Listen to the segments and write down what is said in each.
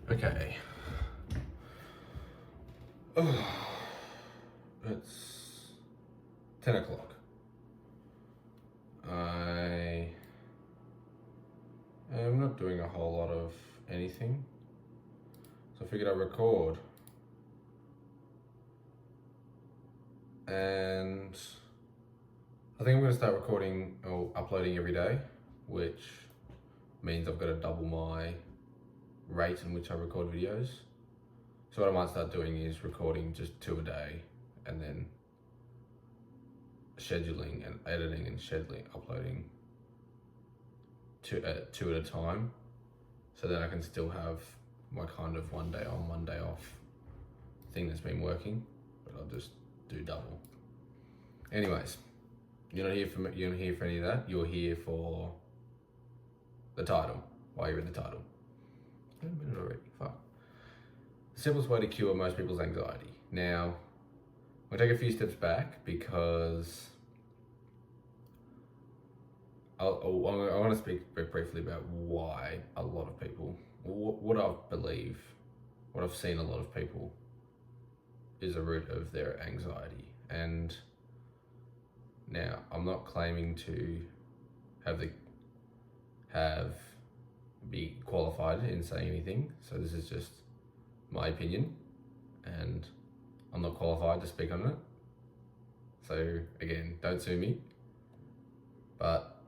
Okay. It's 10 o'clock. I am not doing a whole lot of anything, so I figured I'd record. And I think I'm going to start recording or uploading every day, which means I've got to double my rate in which I record videos. So what I might start doing is recording just 2 a day and then scheduling and editing and uploading two at a time, so that I can still have my kind of 1 day on, 1 day off thing that's been working, but I'll just do double. Anyways, you're not here for any of that. You're here for the title. Why you're in the title. A minute already. Fuck. The simplest way to cure most people's anxiety. Now, we'll take a few steps back because I want to speak very briefly about why a lot of people, what I've seen a lot of people is a root of their anxiety. And now, I'm not claiming to be qualified in saying anything, so this is just my opinion, and I'm not qualified to speak on it. So again, don't sue me. But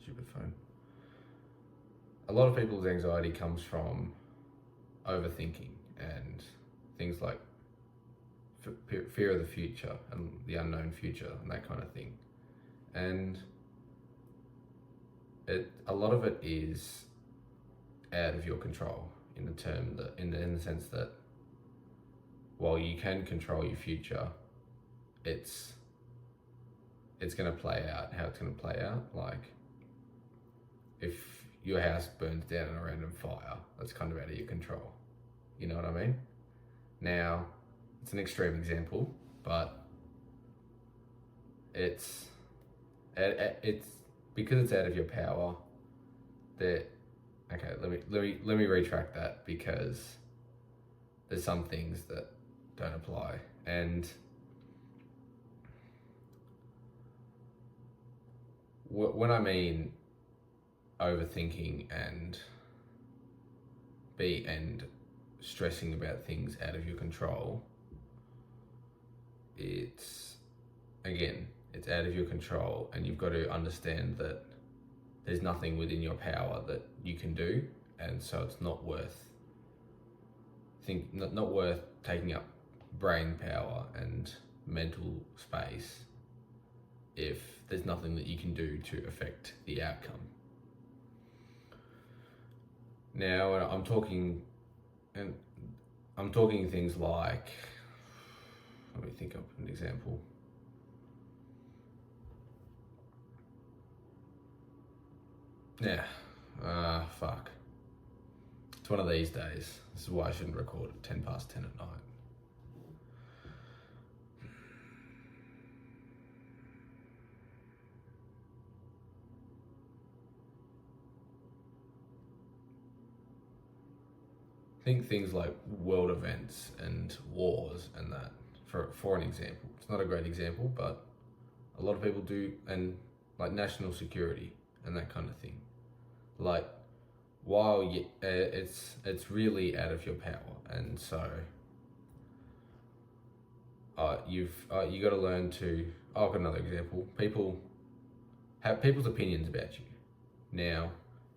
stupid phone. A lot of people's anxiety comes from overthinking and things like fear of the future and the unknown future and that kind of thing. And a lot of it is out of your control in the sense that while you can control your future, it's going to play out how it's going to play out. Like, if your house burns down in a random fire, that's kind of out of your control. You know what I mean? Now, it's an extreme example, but it's because it's out of your power. Let me retract that, because there's some things that don't apply. And when I mean overthinking and stressing about things out of your control, it's out of your control, and you've got to understand that there's nothing within your power that you can do, and so it's not worth taking up brain power and mental space if there's nothing that you can do to affect the outcome. Now, I'm talking things like, let me think of an example. Yeah, fuck. It's one of these days. This is why I shouldn't record at 10 past 10 at night. Think things like world events and wars and that, for an example. It's not a great example, but a lot of people do, and like national security and that kind of thing. Like, while it's really out of your power, and so you got to learn to. I've got another example. People have people's opinions about you. Now,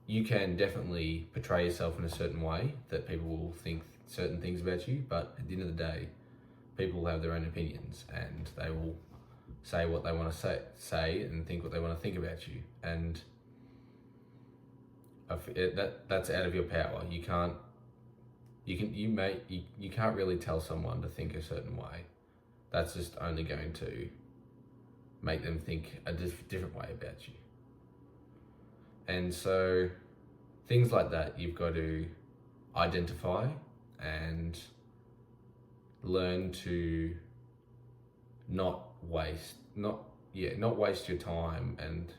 you can definitely portray yourself in a certain way that people will think certain things about you, but at the end of the day, people have their own opinions, and they will say what they want to say and think what they want to think about you. And that's out of your power. You can't really tell someone to think a certain way. That's just only going to make them think a different way about you. And so things like that, you've got to identify and learn to not waste your time and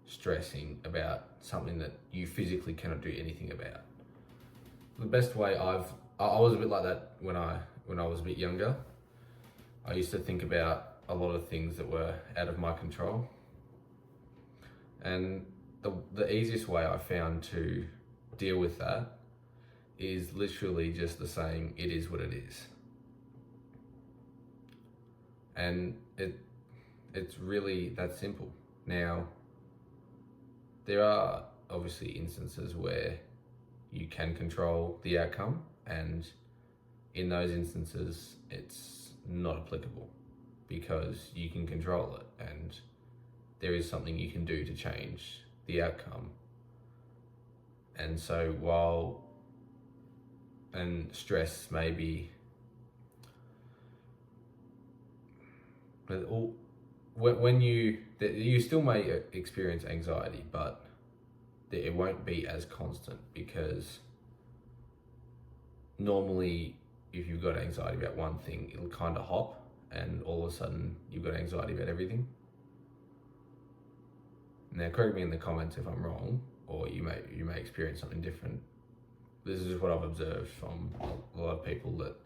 stressing about something that you physically cannot do anything about. the best way I was a bit like that when I was a bit younger. I used to think about a lot of things that were out of my control, and the easiest way I found to deal with that is literally just the saying, "It is what it is," and it's really that simple. Now, there are obviously instances where you can control the outcome, and in those instances, it's not applicable because you can control it and there is something you can do to change the outcome. And so and stress may be, when you still may experience anxiety, but it won't be as constant, because normally if you've got anxiety about one thing, it'll kind of hop and all of a sudden you've got anxiety about everything. Now, correct me in the comments if I'm wrong, or you may experience something different. This is just what I've observed from a lot of people that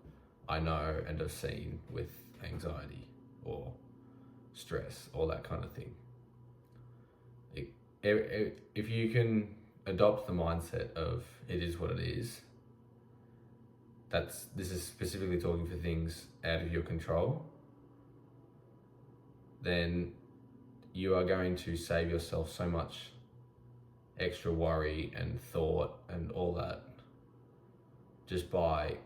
I know and have seen with anxiety or stress or that kind of thing. If you can adopt the mindset of it is what it is, this is specifically talking for things out of your control, then you are going to save yourself so much extra worry and thought and all that just by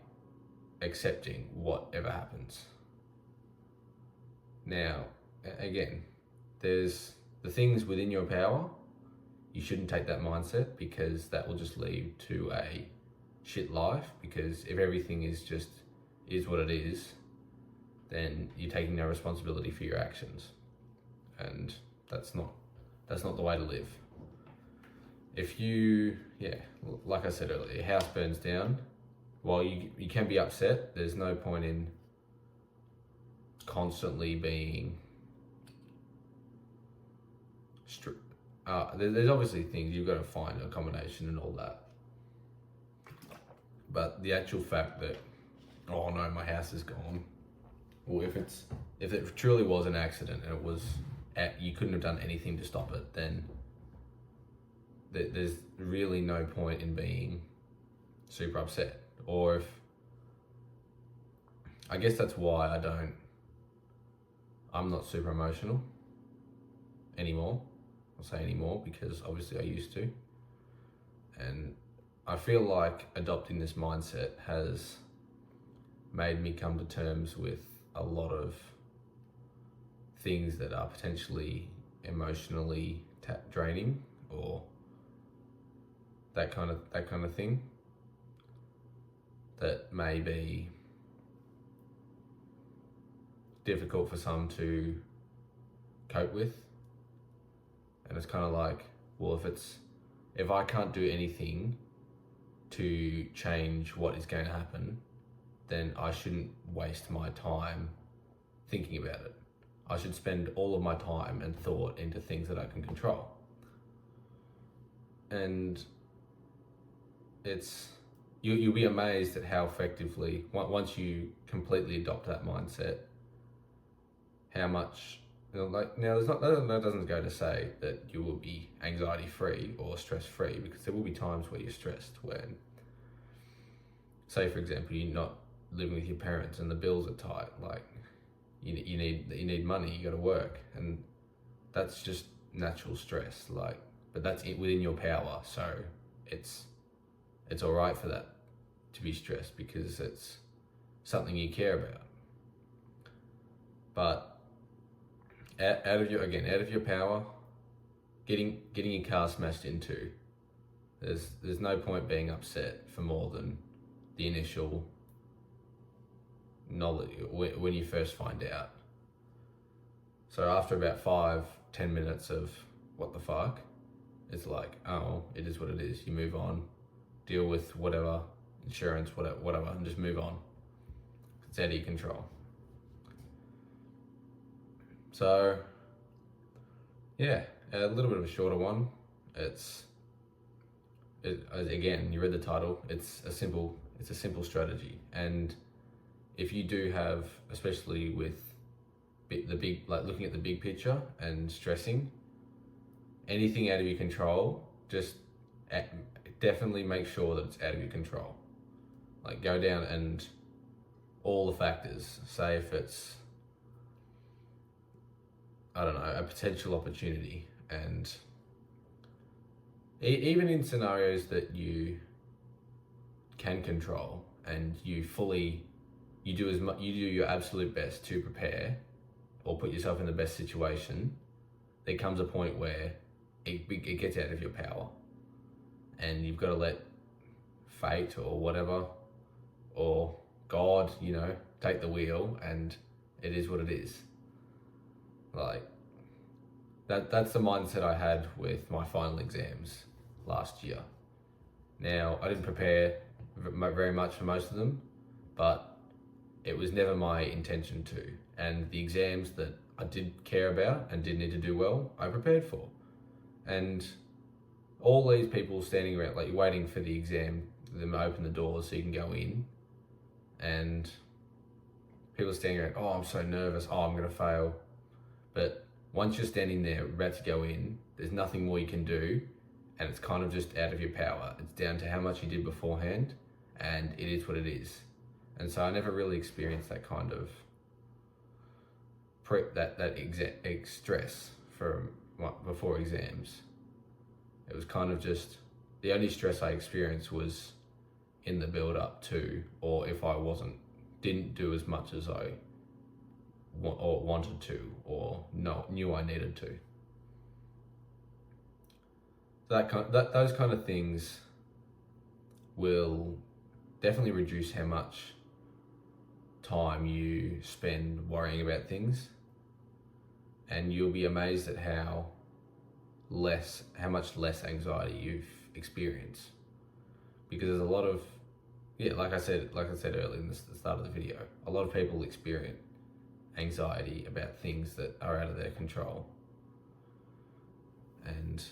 accepting whatever happens. Now, again, there's the things within your power. You shouldn't take that mindset, because that will just lead to a shit life, because if everything is what it is, then you're taking no responsibility for your actions, and that's not the way to live. If you, like I said earlier, your house burns down, while you can be upset, there's no point in constantly being there's obviously things you've got to find a combination and all that, but the actual fact that, oh no, my house is gone, or if it truly was an accident and it was you couldn't have done anything to stop it, then there's really no point in being super upset. Or if, I guess that's why I'm not super emotional anymore. I'll say anymore, because obviously I used to. And I feel like adopting this mindset has made me come to terms with a lot of things that are potentially emotionally draining, or that kind of thing, that may be difficult for some to cope with. And it's kind of like, well, if I can't do anything to change what is going to happen, then I shouldn't waste my time thinking about it. I should spend all of my time and thought into things that I can control. And you'll be amazed at how effectively, once you completely adopt that mindset, how much, now that doesn't go to say that you will be anxiety free or stress free, because there will be times where you're stressed, when, say for example, you're not living with your parents and the bills are tight, like you need money, you got to work, and that's just natural stress, like, but that's within your power, so it's all right for that to be stressed, because it's something you care about. But out of your power, getting your car smashed into, there's no point being upset for more than the initial knowledge when you first find out. So after about 5-10 minutes of what the fuck, it's like, oh, it is what it is. You move on, deal with whatever, insurance, whatever, and just move on. It's out of your control. So, yeah, a little bit of a shorter one. It's again, you read the title. It's a simple strategy, and if you do have, especially with the big, like looking at the big picture and stressing, anything out of your control, just definitely make sure that it's out of your control. Like go down and all the factors. Say if it's, I don't know, a potential opportunity, and even in scenarios that you can control and you do your absolute best to prepare or put yourself in the best situation, there comes a point where it gets out of your power, and you've got to let fate or whatever, or God, take the wheel, and it is what it is. Like that's the mindset I had with my final exams last year. Now, I didn't prepare very much for most of them, but it was never my intention to. And the exams that I did care about and did need to do well, I prepared for. And all these people standing around, like waiting for the exam, them to open the doors so you can go in, and people standing around, oh, I'm so nervous, oh, I'm going to fail. But once you're standing there about to go in, there's nothing more you can do, and it's kind of just out of your power. It's down to how much you did beforehand, and it is what it is. And so I never really experienced that kind of stress before exams. It was kind of just, the only stress I experienced was in the build up to, or if I didn't do as much as I wanted to, or knew I needed to. Those kind of things will definitely reduce how much time you spend worrying about things, and you'll be amazed at how much less anxiety you've experienced, because there's a lot of, like I said earlier in the start of the video, a lot of people experience anxiety about things that are out of their control, and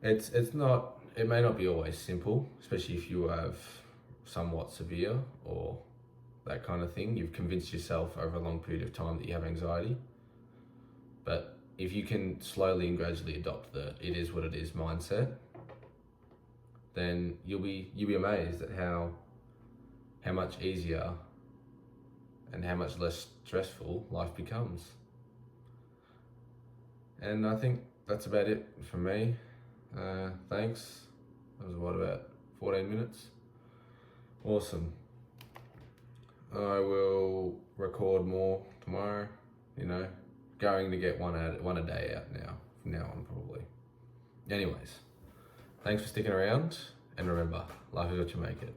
it may not be always simple, especially if you have somewhat severe or that kind of thing. You've convinced yourself over a long period of time that you have anxiety, but if you can slowly and gradually adopt the "it is what it is" mindset, then you'll be amazed at how much easier and how much less stressful life becomes. And I think that's about it from me. Thanks. That was about 14 minutes? Awesome. I will record more tomorrow, going to get one a day out now, from now on probably. Anyways, thanks for sticking around, and remember, life is what you make it.